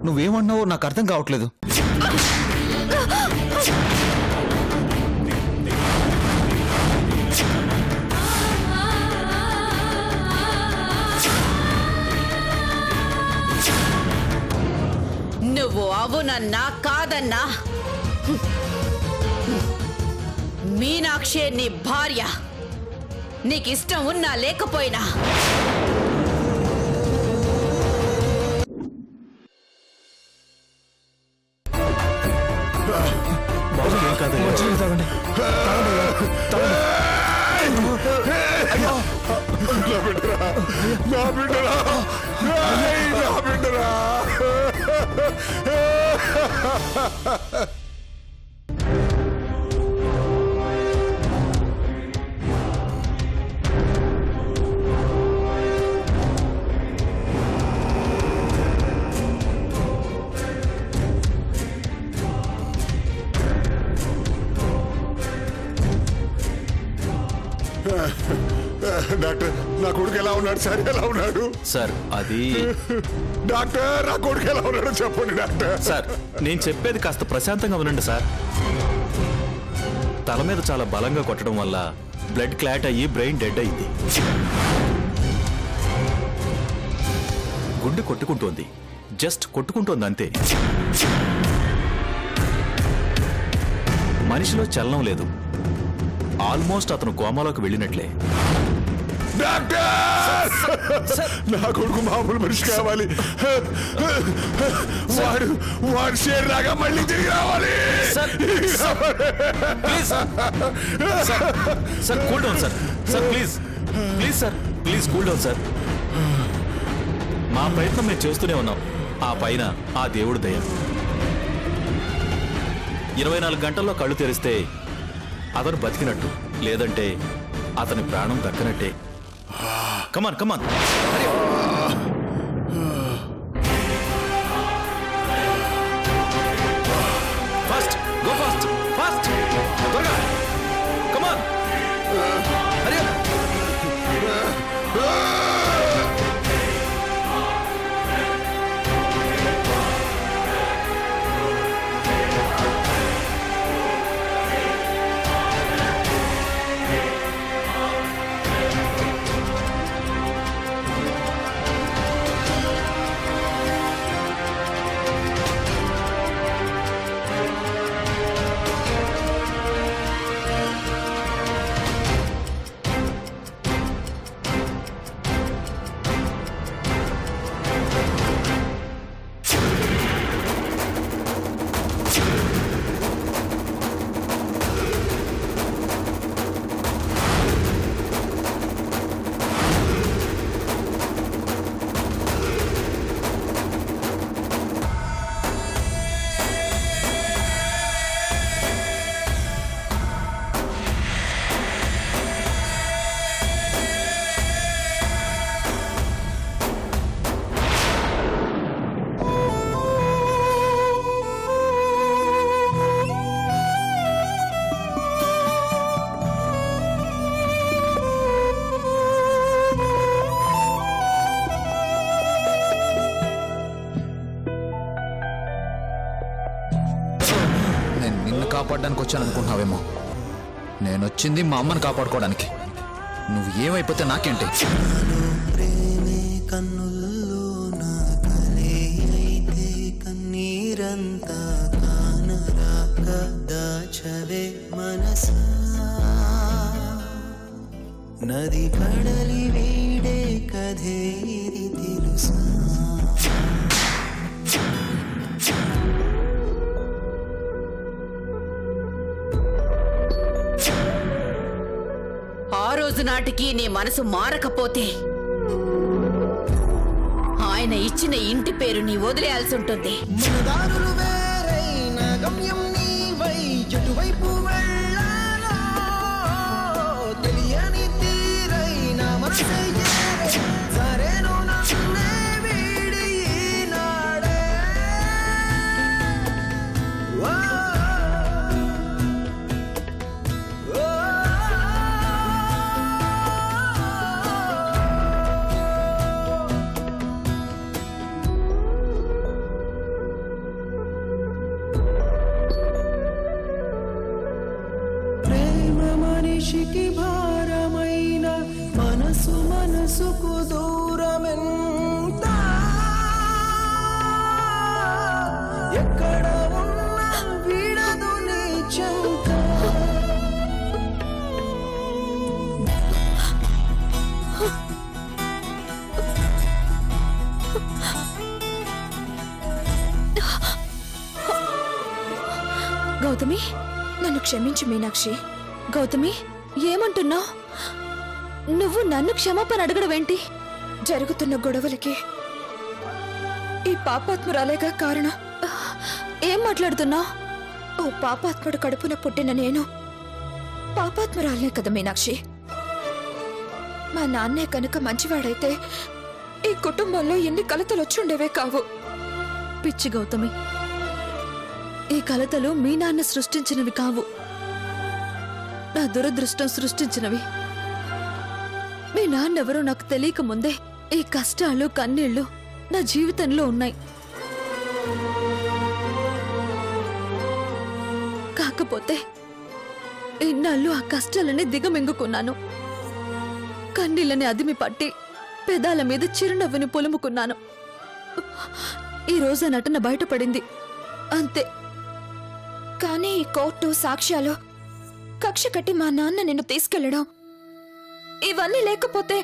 నువ్వేమన్నావో నాకు అర్థం కావట్లేదు. నువ్వు అవునన్నా కాదన్నా మీనాక్షే నీ భార్య. నీకిష్టం ఉన్నా లేకపోయినా డాక్టర్ నా కొడుకు ఎలా ఉన్నాడు సార్? ఎలా ఉన్నాడు సార్? అది డాక్టర్ నా కొడుకు ఎలా ఉన్నాడో చెప్పండి డాక్టర్. సార్ నేను చెప్పేది కాస్త ప్రశాంతంగా ఉండండి సార్. తల మీద చాలా బలంగా కొట్టడం వల్ల బ్లడ్ క్లాట్ అయ్యి బ్రెయిన్ డెడ్ అయింది. గుండె కొట్టుకుంటోంది, జస్ట్ కొట్టుకుంటోంది అంతే. మనిషిలో చలనం లేదు. ఆల్మోస్ట్ అతను కోమాలోకి వెళ్ళినట్లే. నా కొడుకు మామూలు మనిషి కావాలి. వాడు షేర్ లాగా మళ్ళీ తిరిగి రావాలి. Sir cool down sir. Sir please please sir, please cool down sir. మా ప్రయత్నం మేము చేస్తూనే ఉన్నాం. ఆ పైన ఆ దేవుడు దయ. 24 గంటల్లో కళ్ళు తెరిస్తే అతను బతికినట్టు, లేదంటే అతని ప్రాణం దక్కనట్టే. కమాన్ కమాన్. ఫాస్ట్ గో ఫాస్ట్ ఫాస్ట్ త్వరగా కమాన్. హరి అప్. కాపాడడానికి వచ్చాను అనుకుంటున్నావేమో. నేను వచ్చింది మా అమ్మని కాపాడుకోవడానికి. నువ్వు ఏమైపోతే నాకేంటి? ప్రేమే కన్నుల్లో నా కలే అయితే కన్నీరంతా కానరాక దాచవే మనసా. నది కడలి వీడే కథే ఇది తెలుసా. ఆ రోజు నాటికి నీ మనసు మారకపోతే ఆయన ఇచ్చిన ఇంటి పేరు నీ వదిలేయాల్సి ఉంటుంది. మనదారులు వేరైన గమ్యం నీవై ఎటువైపు వెళ్ళాలో తెలియని తీరైన మనసే సరేను నన్నే వీడి ఈనాడే. మనిషికి భారమైన మనసు మనసుకు దూరమెంత ఎక్కడ ఉన్నా వీడదు నీ చెంత గౌతమి, నన్ను క్షమించు మీనాక్షి. గౌతమి, ఏమంటున్నావు? నువ్వు నన్ను క్షమాపణ అడగడమేంటి? జరుగుతున్న గొడవలకి ఈ పాపాత్మురాలేగా కారణం. ఏం మాట్లాడుతున్నావు? ఓ పాపాత్ముడు కడుపున పుట్టిన నేను పాపాత్మురాలనే కదా మీనాక్షి. మా నాన్నే కనుక మంచివాడైతే ఈ కుటుంబంలో ఎన్ని కలతలు వచ్చుండేవే కావు. పిచ్చి గౌతమి, ఈ కలతలు మీ నాన్న సృష్టించినవి కావు, నా దురదృష్టం సృష్టించినవి. మీ నాన్నెవరో నాకు తెలియక ముందే ఈ కష్టాలు కన్నీళ్లు నా జీవితంలో ఉన్నాయి. కాకపోతే ఇన్నాళ్ళు ఆ కష్టాలని దిగమింగుకున్నాను. కన్నీళ్ళని అదిమి పట్టి పెదాల మీద చిరునవ్వుని పొలుముకున్నాను. ఈ రోజు నటన బయటపడింది, అంతే. కానీ ఈ కోర్టు సాక్ష్యాలు, కక్ష కట్టి మా నాన్న నిన్ను తీసుకెళ్లడం, ఇవన్నీ లేకపోతే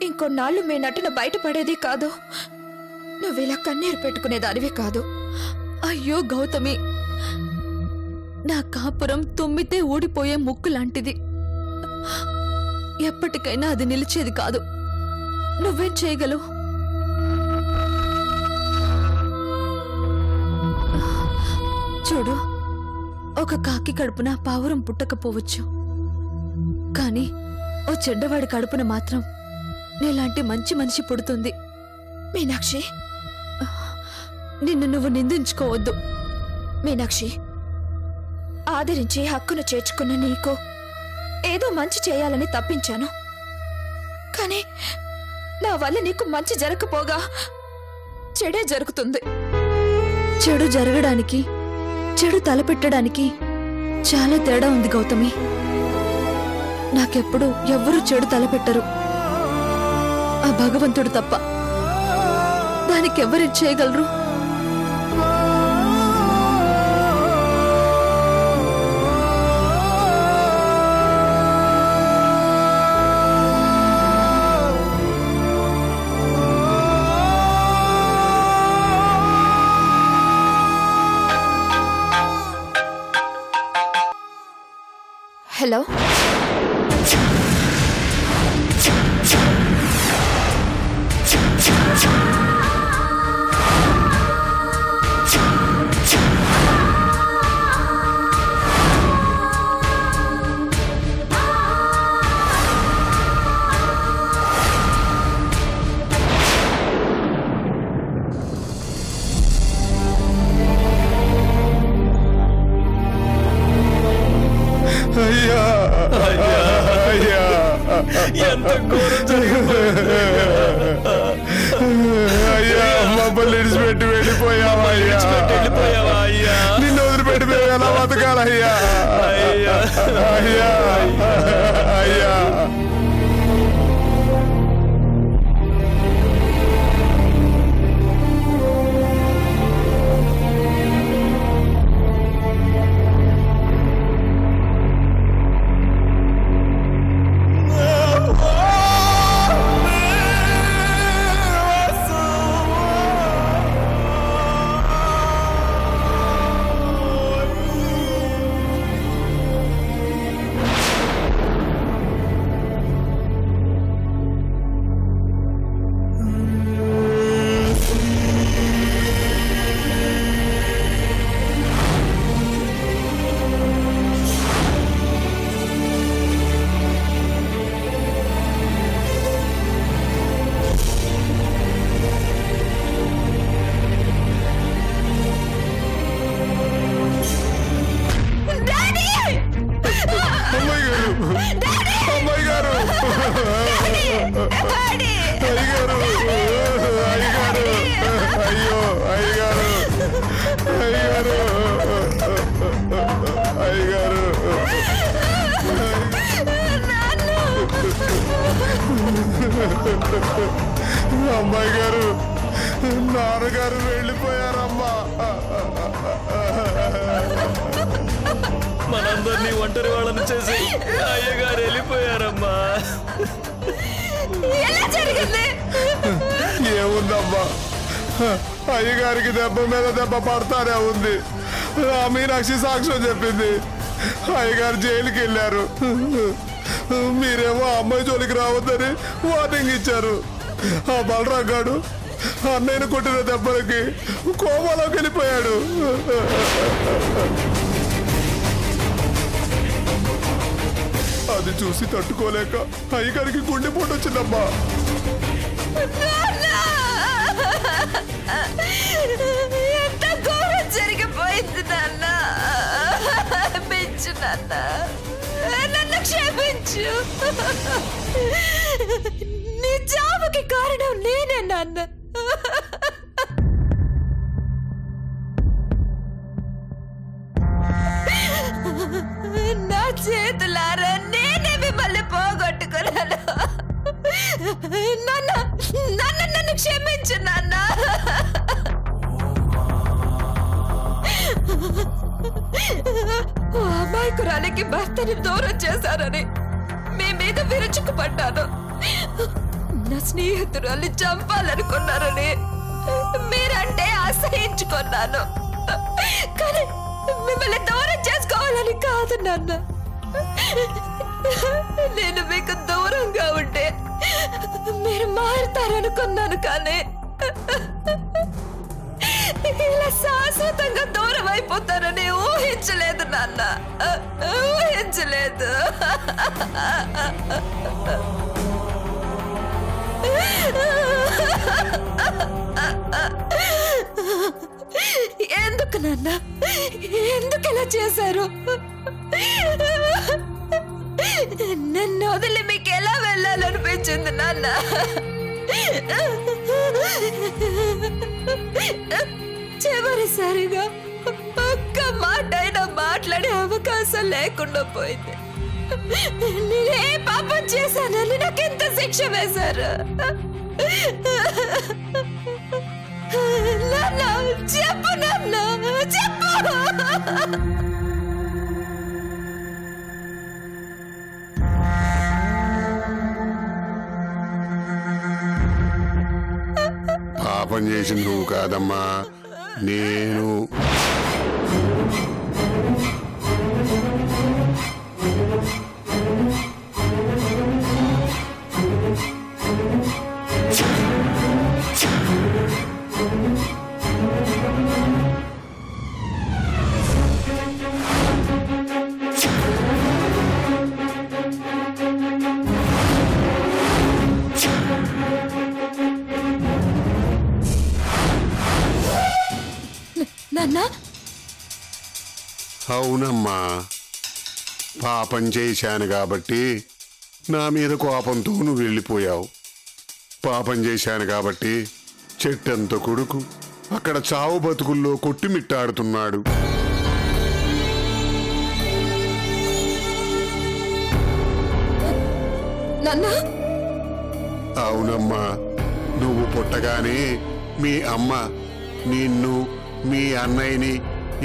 ఇంకొన్నాళ్ళు మీ నటన బయటపడేది కాదు. నువ్విలా కన్నీరు పెట్టుకునేదానివి కాదు. అయ్యో గౌతమి, నా కాపురం తుమ్మితే ఊడిపోయే ముక్కు లాంటిది. ఎప్పటికైనా అది నిలిచేది కాదు. నువ్వేం చేయగలవు? చూడు, ఒక కాకి కడుపున పావురం పుట్టకపోవచ్చు, కానీ ఓ చెడ్డవాడి కడుపున మాత్రం నీలాంటి మంచి మనిషి పుడుతుంది. మీనాక్షి, నిన్ను నువ్వు నిందించుకోవద్దు. మీనాక్షి, ఆదరించి హక్కును చేర్చుకున్న నీకు ఏదో మంచి చేయాలని తప్పించాను. కానీ నా వల్ల నీకు మంచి జరగకపోగా చెడే జరుగుతుంది. చెడు జరగడానికి, చెడు తలపెట్టడానికి చాలా తేడా ఉంది గౌతమి. నాకెప్పుడు ఎవ్వరూ చెడు తలపెట్టరు, ఆ భగవంతుడు తప్ప. దానికి ఎవరేం చేయగలరు? హలో, అయ్యా అయ్యా, ఎంత ఘోరం జరిగిపోయింది. అయ్యా, మమ్మల్ని విడిచిపెట్టి వెళ్ళిపోయావా అయ్యా? నిన్ను వదిలిపెట్టి మేము ఎలా బతకాలయ్యా? అయ్యా అయ్యా అయ్యా. అమ్మాయి గారు నాన్నగారు వెళ్ళిపోయారమ్మా. మనందరినీ ఒంటరి వాళ్ళని చేసి అయ్యగారు వెళ్ళిపోయారమ్మా. ఎలా జరిగింది? ఏముందమ్మా, అయ్యగారికి దెబ్బ మీద దెబ్బ పడతానే ఉంది. ఆ మీనాక్షి సాక్ష్యం చెప్పింది. అయ్యగారు జైలుకి వెళ్ళారు. మీరేమో అమ్మాయి జోలికి రావద్దని వార్నింగ్ ఇచ్చారు. ఆ బలరాం గాడు అన్నయ్యను కొట్టిన దెబ్బలకి కోమాలోకి వెళ్ళిపోయాడు. అది చూసి తట్టుకోలేక అయ్యగారికి గుండెపోటు వచ్చిందమ్మా. ఎంత ఘోరం జరిగిపోయింది నాన్న. క్షమించు నాన్న, నన్ను క్షమించు. నీ చావుకి కారణం నేనే నాన్న. నా చేతులారా నేనే మిమ్మల్ని పోగొట్టుకున్నాను. నన్ను క్షమించు నాన్న. అమాయకురాలికి భర్తని దూరం చేశారని మీ మీద విరుచుకుపడ్డాను. నా స్నేహితురాలు చంపాలనుకున్నారని మీరంటే అసహించుకున్నాను. కానీ మిమ్మల్ని దూరం చేసుకోవాలని కాదు నాన్న. నేను మీకు దూరంగా ఉంటే మీరు మారుతారనుకున్నాను. కానీ ఇలా శాశ్వతంగా దూరం అయిపోతారని ఊహించలేదు నాన్న, ఊహించలేదు. ఎందుకు నాన్న, ఎందుకు ఇలా చేశారు? నన్ను వదిలి మీకు ఎలా వెళ్ళాలనిపించింది నాన్న? చివరిసారిగా ఒక్క మాట అయినా మాట్లాడే అవకాశం లేకుండా పోయింది. నేనే పాపం చేశానని నాకెంత శిక్ష వేశారు? నాన్న చెప్పు, నాన్న చెప్పు. పాపం చేసింది నువ్వు కాదమ్మా, నేను. అవునమ్మా, పాపం చేశాను కాబట్టి నా మీద కోపంతో నువ్వు వెళ్ళిపోయావు. పాపం చేశాను కాబట్టి చెట్టంత కొడుకు అక్కడ చావు బతుకుల్లో కొట్టిమిట్టాడుతున్నాడు. అవునమ్మా, నువ్వు పుట్టగానే మీ అమ్మ నిన్ను మీ అన్నయ్యని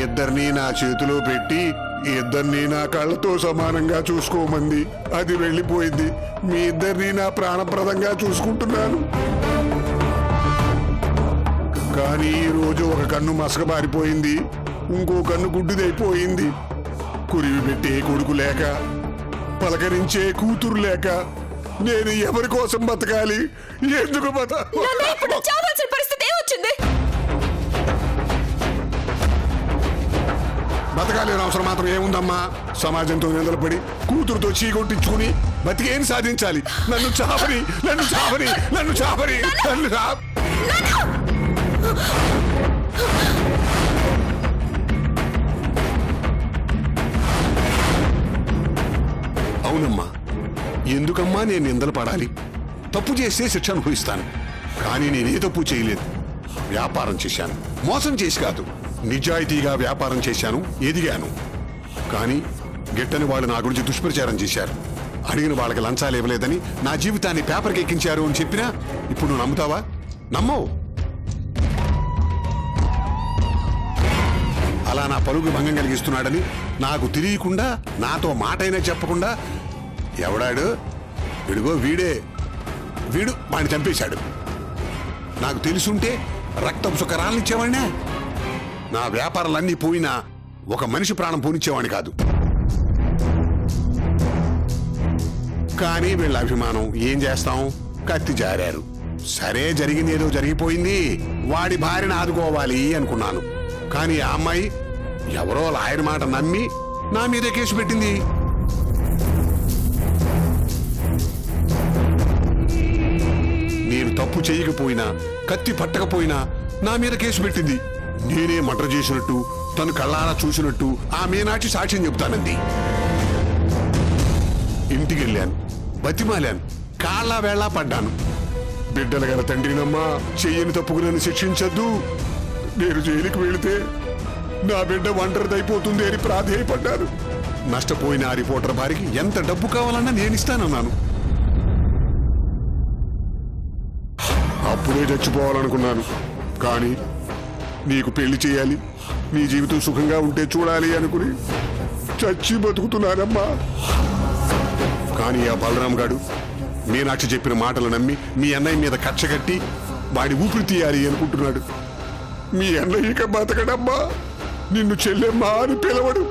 ఇద్దరినీ నా చేతిలో పెట్టి ఇద్దరినీ నా కళ్ళతో సమానంగా చూసుకోమంది. అది వెళ్ళిపోయింది. మీ ఇద్దరినీ నా ప్రాణప్రదంగా చూసుకుంటున్నాను. కానీ ఈరోజు ఒక కన్ను మసకబారిపోయింది, ఇంకో కన్ను గుడ్డిదైపోయింది. కురివి పెట్టే కొడుకు లేక, పలకరించే కూతురు లేక నేను ఎవరి కోసం బతకాలి? ఎందుకు చావాల్సిన పరిస్థితి ఏమొచ్చింది? బతకాలేని అవసరం మాత్రం ఏముందమ్మా? సమాజంతో నిలబడి కూతురుతో చీకొట్టించుకుని బతికేం సాధించాలి? నన్ను చావని, నన్ను చావని, నన్ను చావని, నన్ను అవునమ్మా, ఎందుకమ్మా నేను నిందలు పడాలి? తప్పు చేస్తే శిక్ష అనుభవిస్తాను. కానీ నేనే తప్పు చేయలేదు. వ్యాపారం చేశాను, మోసం చేసి కాదు, నిజాయితీగా వ్యాపారం చేశాను, ఎదిగాను. కానీ గిట్టని వాళ్ళు నా గురించి దుష్ప్రచారం చేశారు. అడిగిన వాళ్ళకి లంచాలు ఇవ్వలేదని నా జీవితాన్ని పేపర్కి ఎక్కించారు అని చెప్పినా ఇప్పుడు నువ్వు నమ్ముతావా? నమ్మవు. అలా నా పలుకు భంగం కలిగిస్తున్నాడని నాకు తెలియకుండా నాతో మాటైనా చెప్పకుండా ఎవడాడు విడుగో వీడు వాడిని చంపేశాడు. నాకు తెలుసుంటే రక్తం సుఖరాలనిచ్చేవాడినే. నా వ్యాపారాలన్నీ పోయినా ఒక మనిషి ప్రాణం పోనిచ్చేవాడిని కాదు. కానీ వీళ్ళ అభిమానం ఏం చేస్తాం, కత్తి జారారు. సరే జరిగింది ఏదో జరిగిపోయింది, వాడి భార్యను ఆదుకోవాలి అనుకున్నాను. కానీ ఆ అమ్మాయి ఎవరో లాయర్ మాట నమ్మి నా మీదే కేసు పెట్టింది. నేను తప్పు చేయకపోయినా కత్తి పట్టకపోయినా నా మీద కేసు పెట్టింది. నేనే మర్డర్ చేసినట్టు తను కళ్ళారా చూసినట్టు ఆ మీనాక్షి సాక్ష్యం చెబుతానంది. ఇంటికి వెళ్ళాను, బతిమాలాను, కాళ్ళ వేళ పడ్డాను. బిడ్డలు గల తండ్రినమ్మా, చెయ్యని తప్పుకు నన్ను శిక్షించద్దు. నేను జైలుకి వెళితే నా బిడ్డ ఒంటరిదైపోతుంది అని ప్రాధేయపడ్డాను. నష్టపోయిన ఆ రిపోర్టర్ భార్యకి ఎంత డబ్బు కావాలన్నా నేనిస్తానన్నాను. అప్పుడే చచ్చిపోవాలనుకున్నాను. కానీ నీకు పెళ్లి చేయాలి, నీ జీవితం సుఖంగా ఉంటే చూడాలి అనుకుని చచ్చి బతుకుతున్నానమ్మా. కానీ ఆ బలరాం గాడు మీనాక్షి చెప్పిన మాటలు నమ్మి మీ అన్నయ్య మీద కక్ష కట్టి వాడి ఊపిరి తీయాలి అనుకుంటున్నాడు. మీ అన్నయ్య ఇక బతకడమ్మా, నిన్ను చెల్లెమ్మా అని పిలవడు.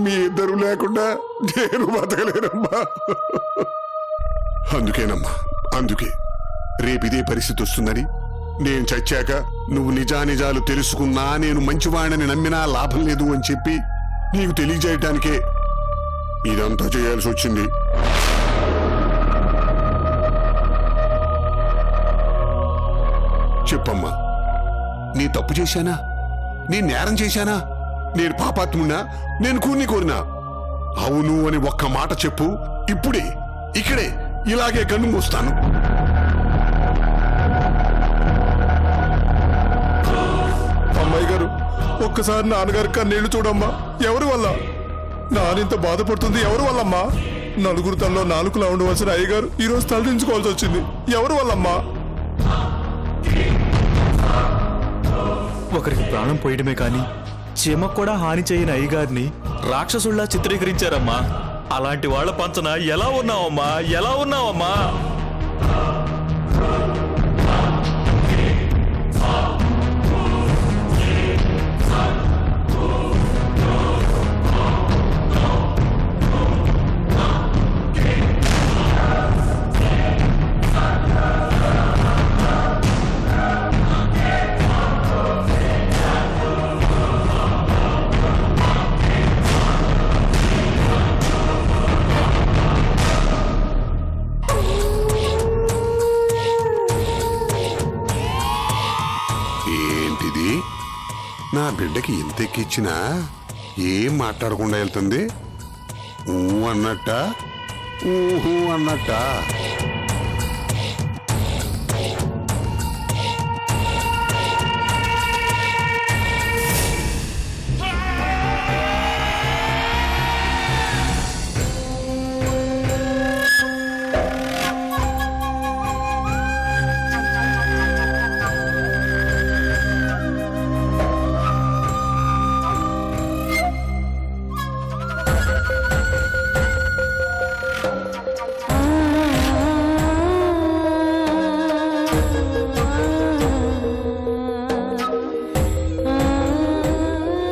మీ ఇద్దరు లేకుండా నేను బతకలేనమ్మా. అందుకే రేపు ఇదే పరిస్థితి వస్తుందని, నేను చచ్చాక నువ్వు నిజానిజాలు తెలుసుకున్నా నేను మంచివాణ్ణని నమ్మినా లాభం లేదు అని చెప్పి నీకు తెలియజేయటానికే ఇదంతా చేయాల్సి వచ్చింది. చెప్పమ్మా, నీ తప్పు చేశానా? నేను నేరం చేశానా? నేను పాపాత్మున్నా? నేను కూని కోరినా? అవును అని ఒక్క మాట చెప్పు. ఇప్పుడే ఇక్కడే ఇలాగే కన్ను మూస్తాను. అమ్మాయి గారు, ఒక్కసారి నాన్నగారి కన్నీళ్లు చూడమ్మా. ఎవరి వల్ల నానింత బాధపడుతుంది? ఎవరి వల్లమ్మా? నలుగురు తనలో నాలుగులా ఉండవలసిన అయ్యగారు ఈరోజు తలదించుకోవాల్సి వచ్చింది. ఎవరి వల్లమ్మా? ఒకరికి ప్రాణం పోయడమే కానీ చీమకు కూడా హాని చేయని అయ్యగారిని రాక్షసుల్లా చిత్రీకరించారమ్మా. అలాంటి వాళ్ళ పంచన ఎలా ఉన్నావమ్మా? నా బిడ్డకి ఎంత ఎక్కిచ్చినా ఏం మాట్లాడకుండా వెళ్తుంది. ఊహు అన్నట్ట.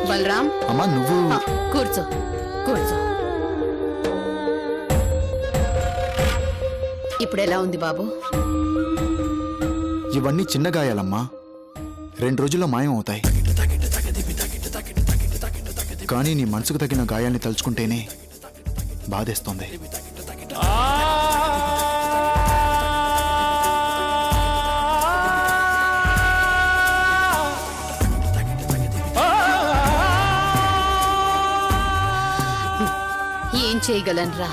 బలరాం, అమ్మా నువ్వు కూర్చో. ఇప్పుడు ఎలా ఉంది బాబు? ఇవన్నీ చిన్న గాయాలమ్మా, 2 రోజుల్లో మాయం అవుతాయి. కానీ నీ మనసుకు తగిన గాయాల్ని తలుచుకుంటేనే బాధేస్తోంది. ఏం చేయగలనరా?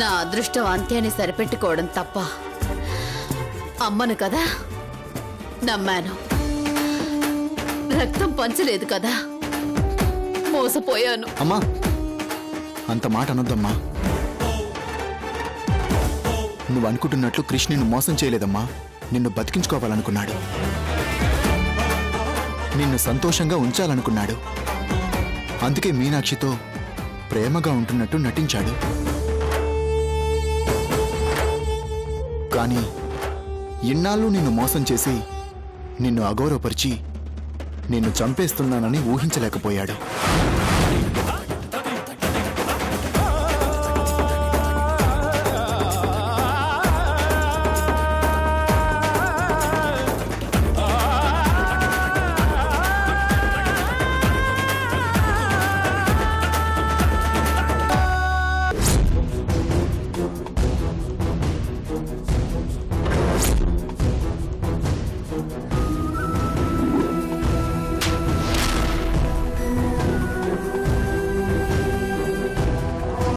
నా అదృష్టం అంత్యాన్ని సరిపెట్టుకోవడం తప్ప. అమ్మను కదా నమ్మాను, రక్తం పంచలేదు కదా మోసపోయాను. అమ్మా అంత మాట అనొద్దమ్మా. నువ్వు అనుకుంటున్నట్లు కృష్ణ నిన్ను మోసం చేయలేదమ్మా. నిన్ను బతికించుకోవాలనుకున్నాడు, నిన్ను సంతోషంగా ఉంచాలనుకున్నాడు. అందుకే మీనాక్షితో ప్రేమగా ఉంటున్నట్టు నటించాడు. కానీ ఇన్నాళ్ళు నిన్ను మోసం చేసి నిన్ను అగౌరవపరిచి నిన్ను చంపేస్తున్నానని ఊహించలేకపోయాడు.